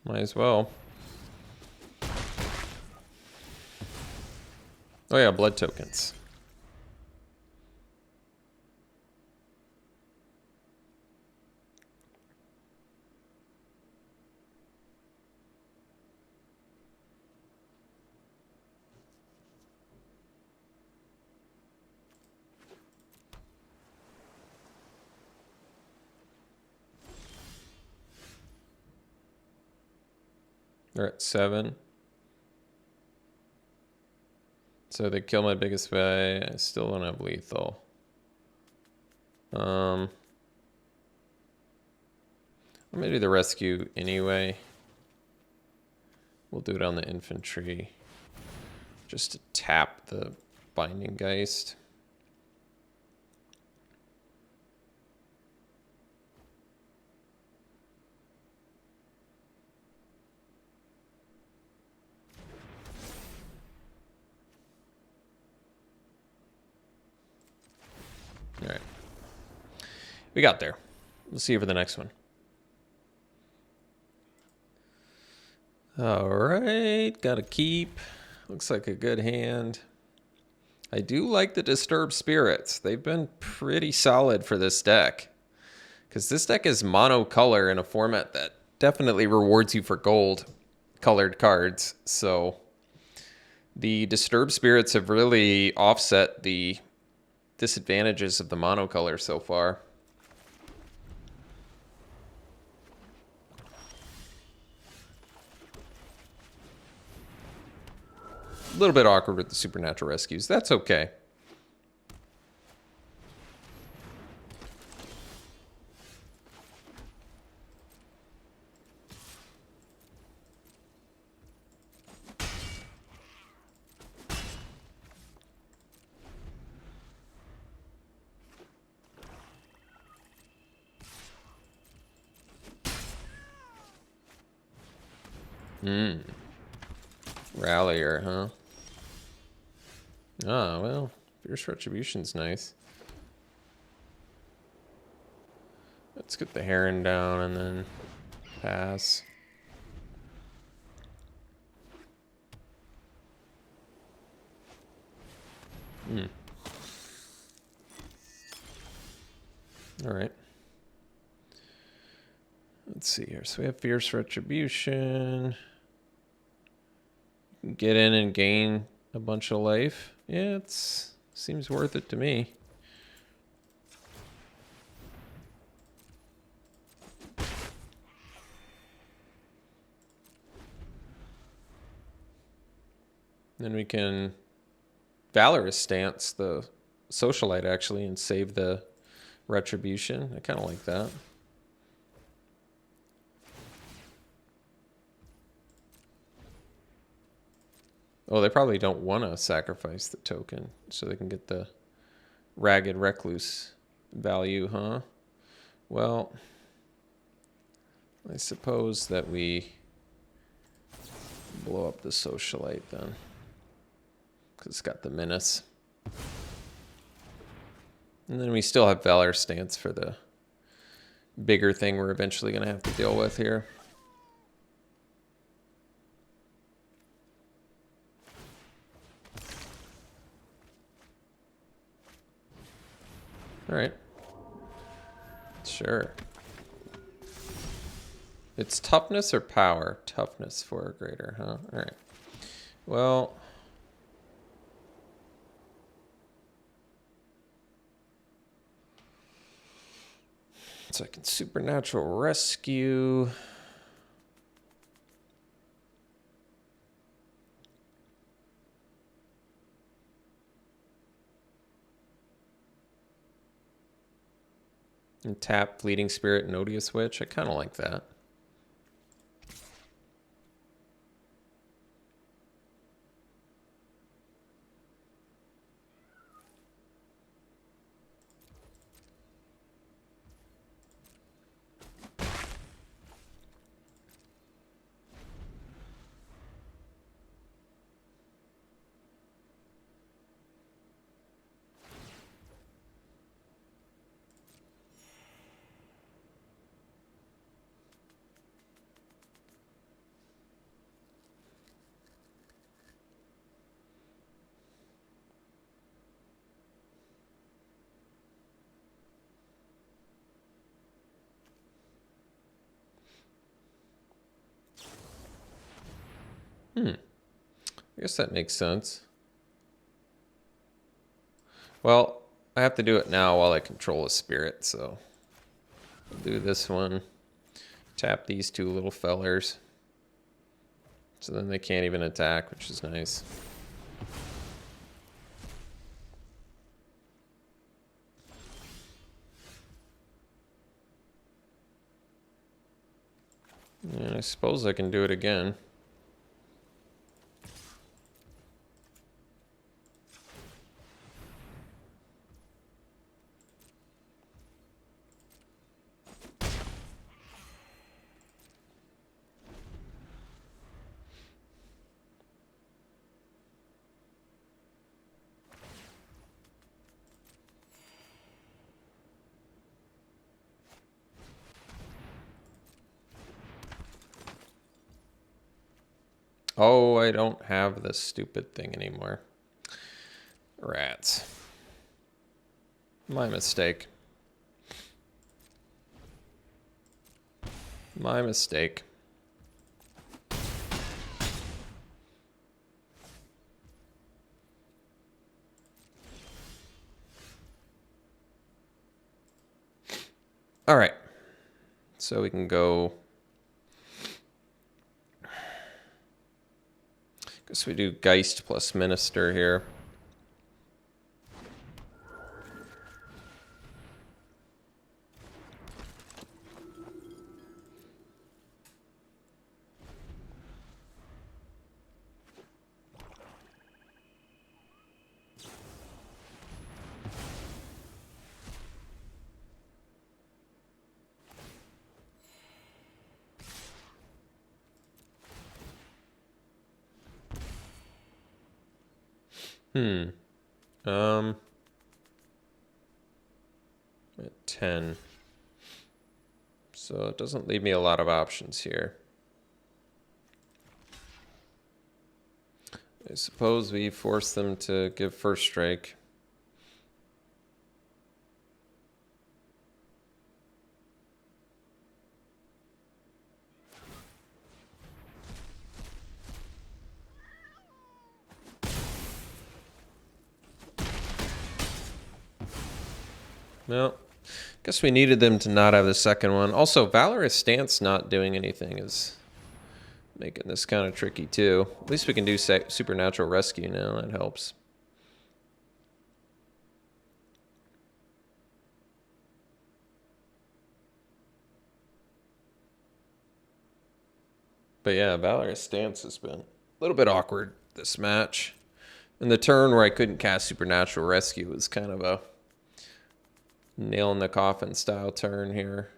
Might as well. Oh yeah, blood tokens. They're at 7. So they kill my biggest guy. I still don't have lethal. I'm gonna do the rescue anyway. We'll do it on the infantry. Just to tap the Binding Geist. right. We got there. We'll see you for the next one. All right. Got to keep. Looks like a good hand. I do like the Disturbed Spirits. They've been pretty solid for this deck. Because this deck is monocolor in a format that definitely rewards you for gold colored cards. So the Disturbed Spirits have really offset the disadvantages of the monocolor so far. A little bit awkward with the Supernatural Rescues. That's okay. Rallier, huh? Ah, well, Fierce Retribution's nice. Let's get the Heron down and then pass. All right. Let's see here. So we have Fierce Retribution. You can get in and gain a bunch of life. Yeah, it seems worth it to me. Then we can Valorous Stance the Socialite actually and save the Retribution. I kind of like that. Oh, they probably don't want to sacrifice the token so they can get the Ragged Recluse value, huh? Well, I suppose that we blow up the Socialite then. Because it's got the Menace. And then we still have Valor Stance for the bigger thing we're eventually going to have to deal with here. All right. Sure. It's toughness or power? Toughness 4 or greater, huh? All right. Well, so I can Supernatural Rescue. And tap Fleeting Spirit and Odious Witch. I kind of like that. I guess that makes sense. Well, I have to do it now while I control a spirit, so I'll do this one. Tap these two little fellers. So then they can't even attack, which is nice. And I suppose I can do it again. Oh, I don't have this stupid thing anymore. Rats. My mistake. My mistake. All right. So we can go. Guess we do Geist plus Minister here. At 10. So it doesn't leave me a lot of options here. I suppose we force them to give first strike. Well, guess we needed them to not have the second one. Also, Valorous Stance not doing anything is making this kind of tricky too. At least we can do Supernatural Rescue now. That helps. But yeah, Valorous Stance has been a little bit awkward this match. And the turn where I couldn't cast Supernatural Rescue was kind of a nail in the coffin style turn here.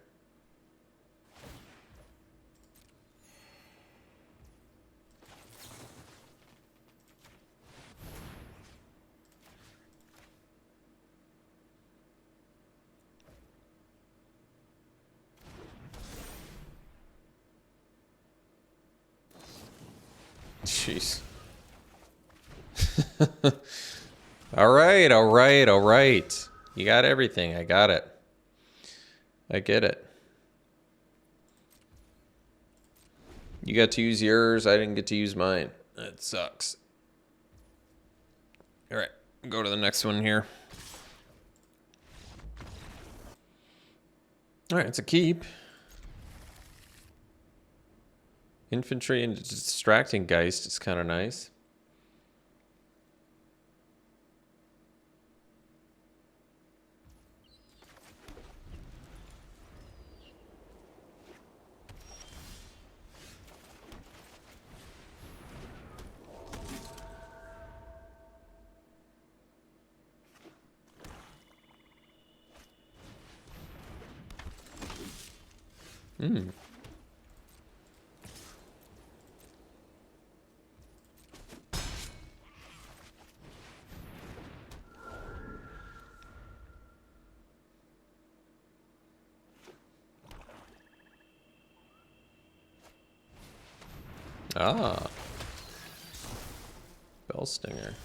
Jeez. All right, all right, all right. You got everything. I got it. I get it. You got to use yours. I didn't get to use mine. That sucks. All right, go to the next one here. All right, it's a keep. Infantry and Distracting Geist is kind of nice. Ah. Bellstinger.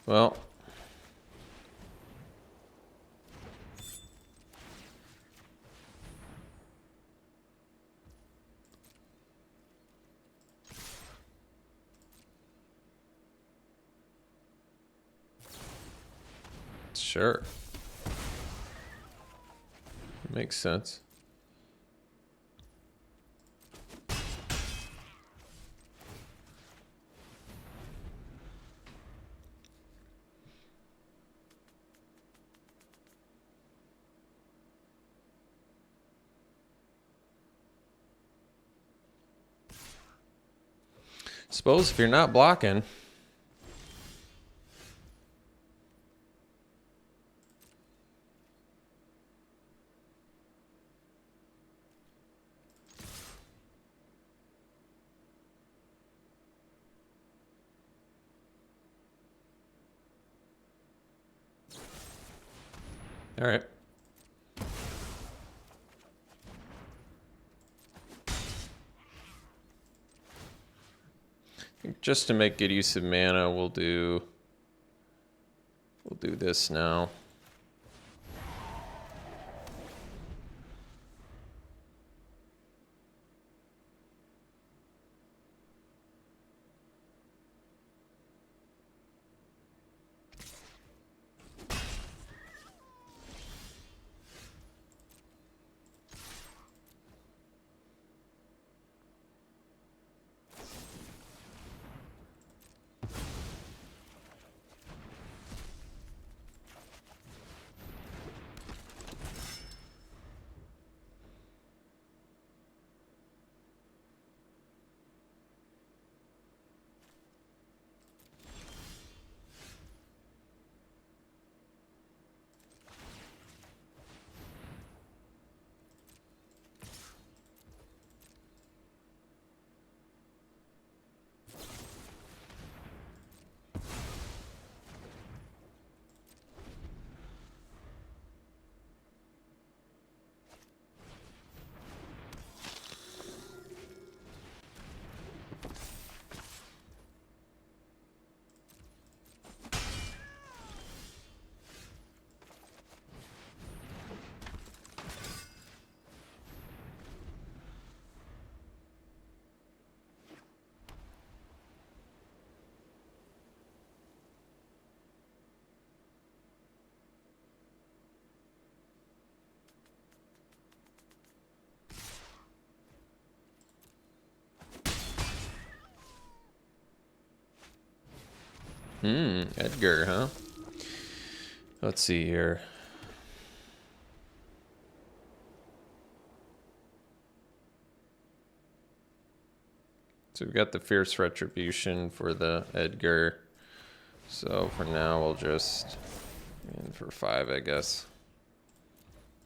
Well, sure. Makes sense. Suppose if you're not blocking. All right. Just to make good use of mana, we'll do this now. Edgar, huh? Let's see here. So we've got the Fierce Retribution for the Edgar. So for now, we'll just in for 5, I guess.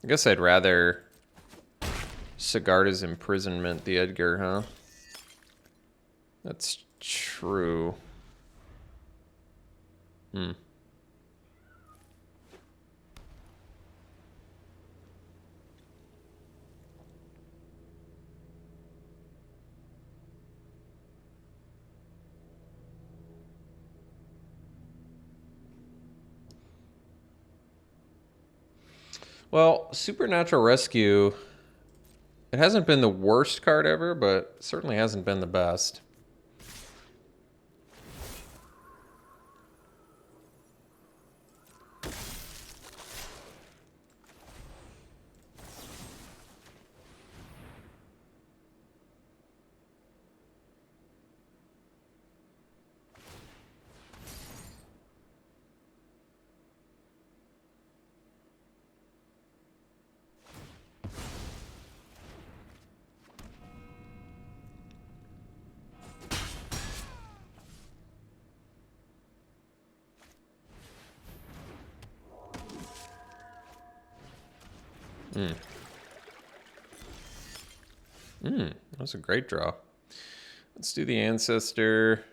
I guess I'd rather Sigarda's Imprisonment the Edgar, huh? That's true. Well, Supernatural Rescue, it hasn't been the worst card ever, but certainly hasn't been the best. That was a great draw. Let's do the Ancestor.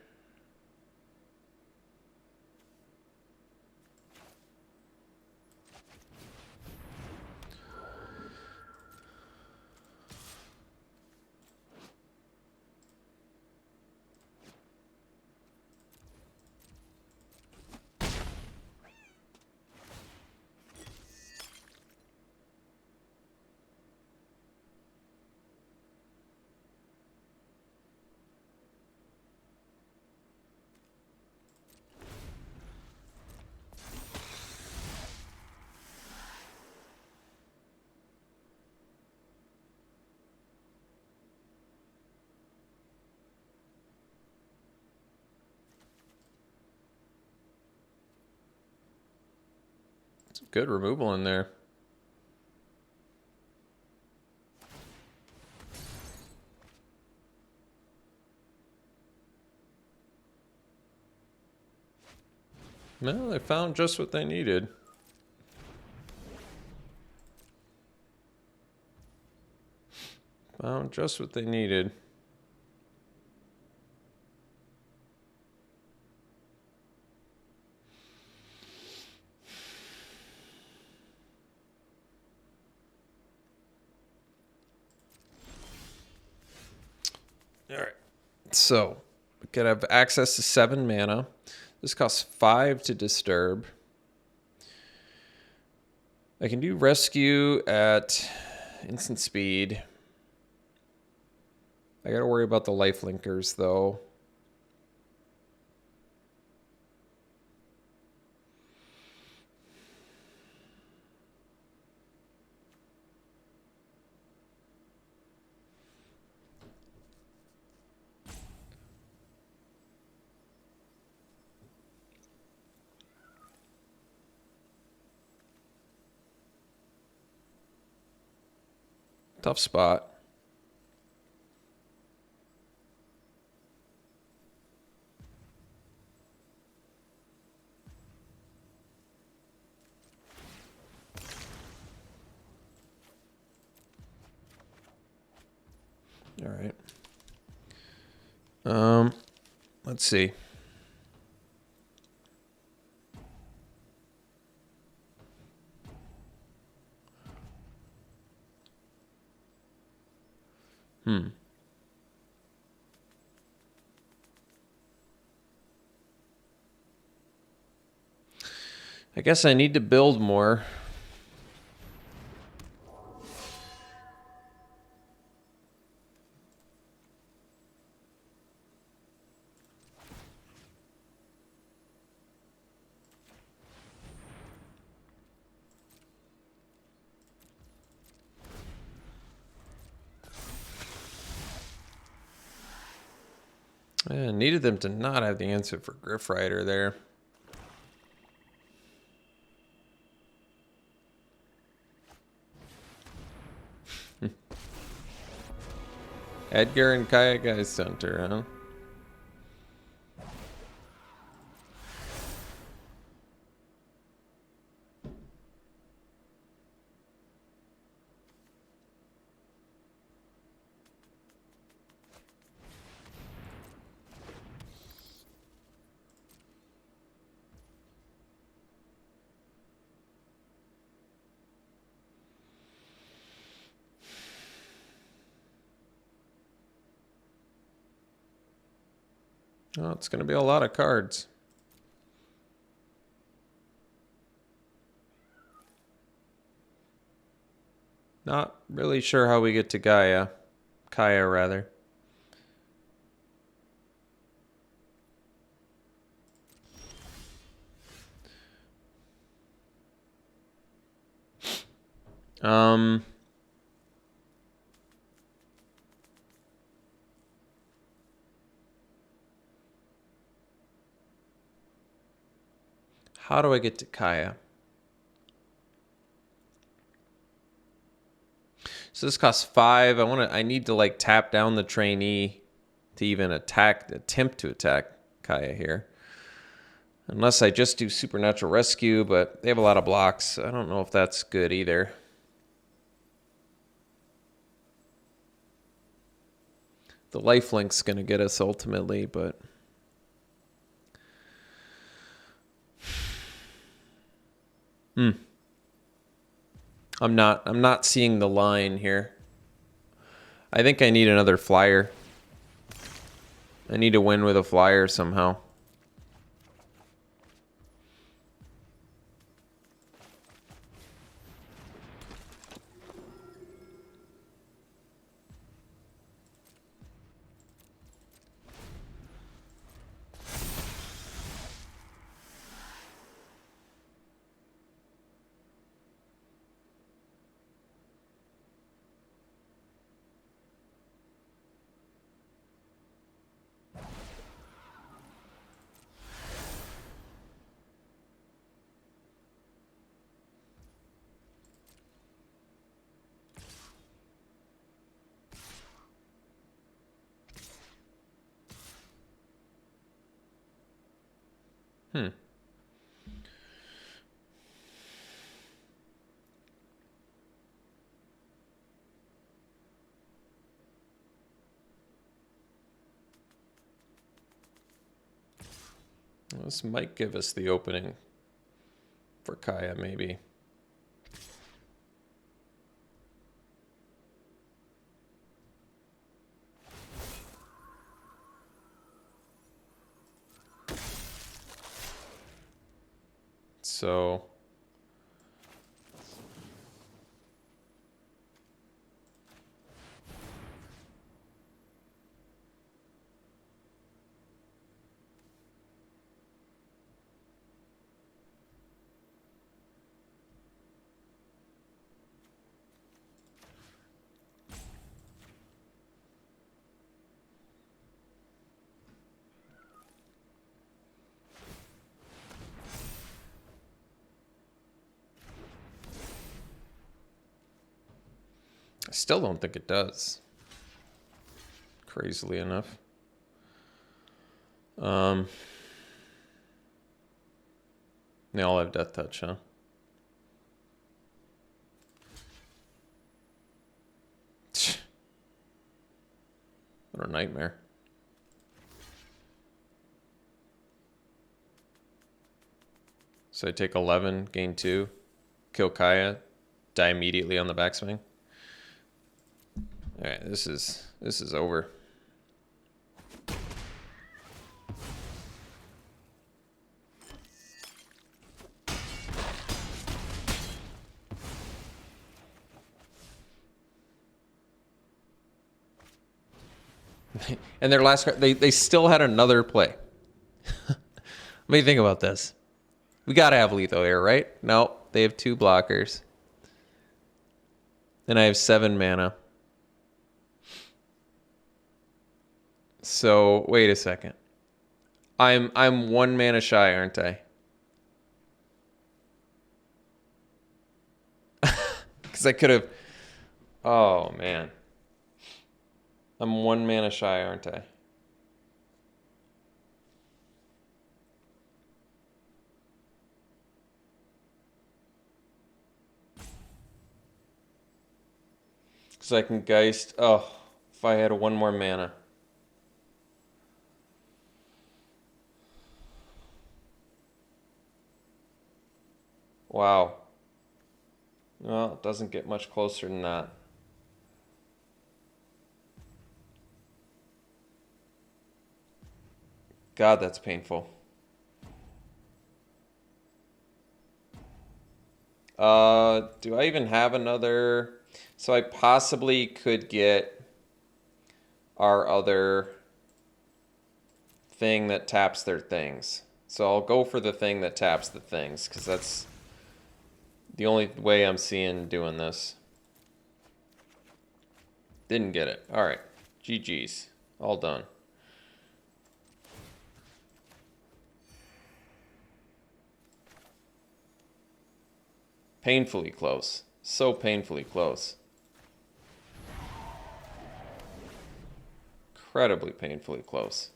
Some good removal in there. Well, they found just what they needed. Found just what they needed. All right. So, we could have access to 7 mana. This costs 5 to disturb. I can do rescue at instant speed. I gotta worry about the life linkers though. Tough spot. All right. Let's see. I guess I need to build more. I needed them to not have the answer for Griff Rider there. Edgar and Kaya Geist Hunter, huh? Oh, it's going to be a lot of cards. Not really sure how we get to Gaia. Kaya, rather. How do I get to Kaya? So this costs 5. I need to like tap down the trainee to even attempt to attack Kaya here. Unless I just do Supernatural Rescue, but they have a lot of blocks. I don't know if that's good either. The lifelink's going to get us ultimately, but I'm not seeing the line here. I think I need another flyer. I need to win with a flyer somehow. This might give us the opening for Kaya, maybe. So I still don't think it does. Crazily enough. They all have Death Touch, huh? What a nightmare. So I take 11, gain 2, kill Kaya, die immediately on the backswing. All right, this is over. And their last card, they still had another play. What do you think about this? We gotta have lethal here, right? No, they have 2 blockers. Then I have 7 mana. So wait a second. I'm 1 mana shy, aren't I? Because I could have. Oh man. I'm 1 mana shy, aren't I? Because I can Geist. Oh, if I had 1 more mana. Wow. Well, it doesn't get much closer than that. God, that's painful. Do I even have another? So I possibly could get our other thing that taps their things. So I'll go for the thing that taps the things, because that's the only way I'm seeing doing this. Didn't get it. All right. GG's. All done. Painfully close. So painfully close. Incredibly painfully close.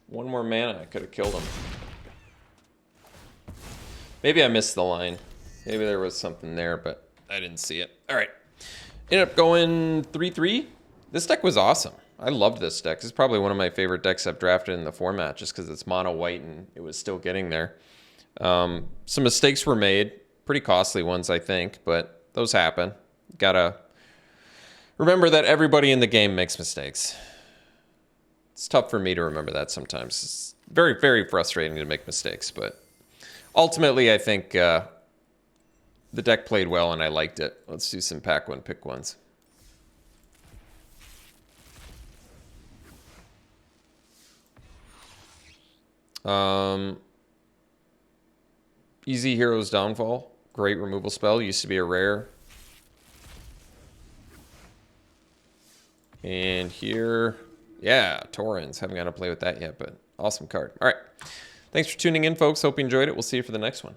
One more mana, I could have killed him. Maybe I missed the line. Maybe there was something there, but I didn't see it. All right. Ended up going 3-3. This deck was awesome. I loved this deck. This is probably one of my favorite decks I've drafted in the format, just because it's mono white and it was still getting there. Some mistakes were made. Pretty costly ones, I think, but those happen. Gotta remember that everybody in the game makes mistakes. It's tough for me to remember that sometimes. It's very, very frustrating to make mistakes, but ultimately, I think the deck played well and I liked it. Let's do some pack one, pick ones. Easy Hero's Downfall. Great removal spell. Used to be a rare. And here, yeah, Torrens. Haven't got to play with that yet, but awesome card. All right. Thanks for tuning in, folks. Hope you enjoyed it. We'll see you for the next one.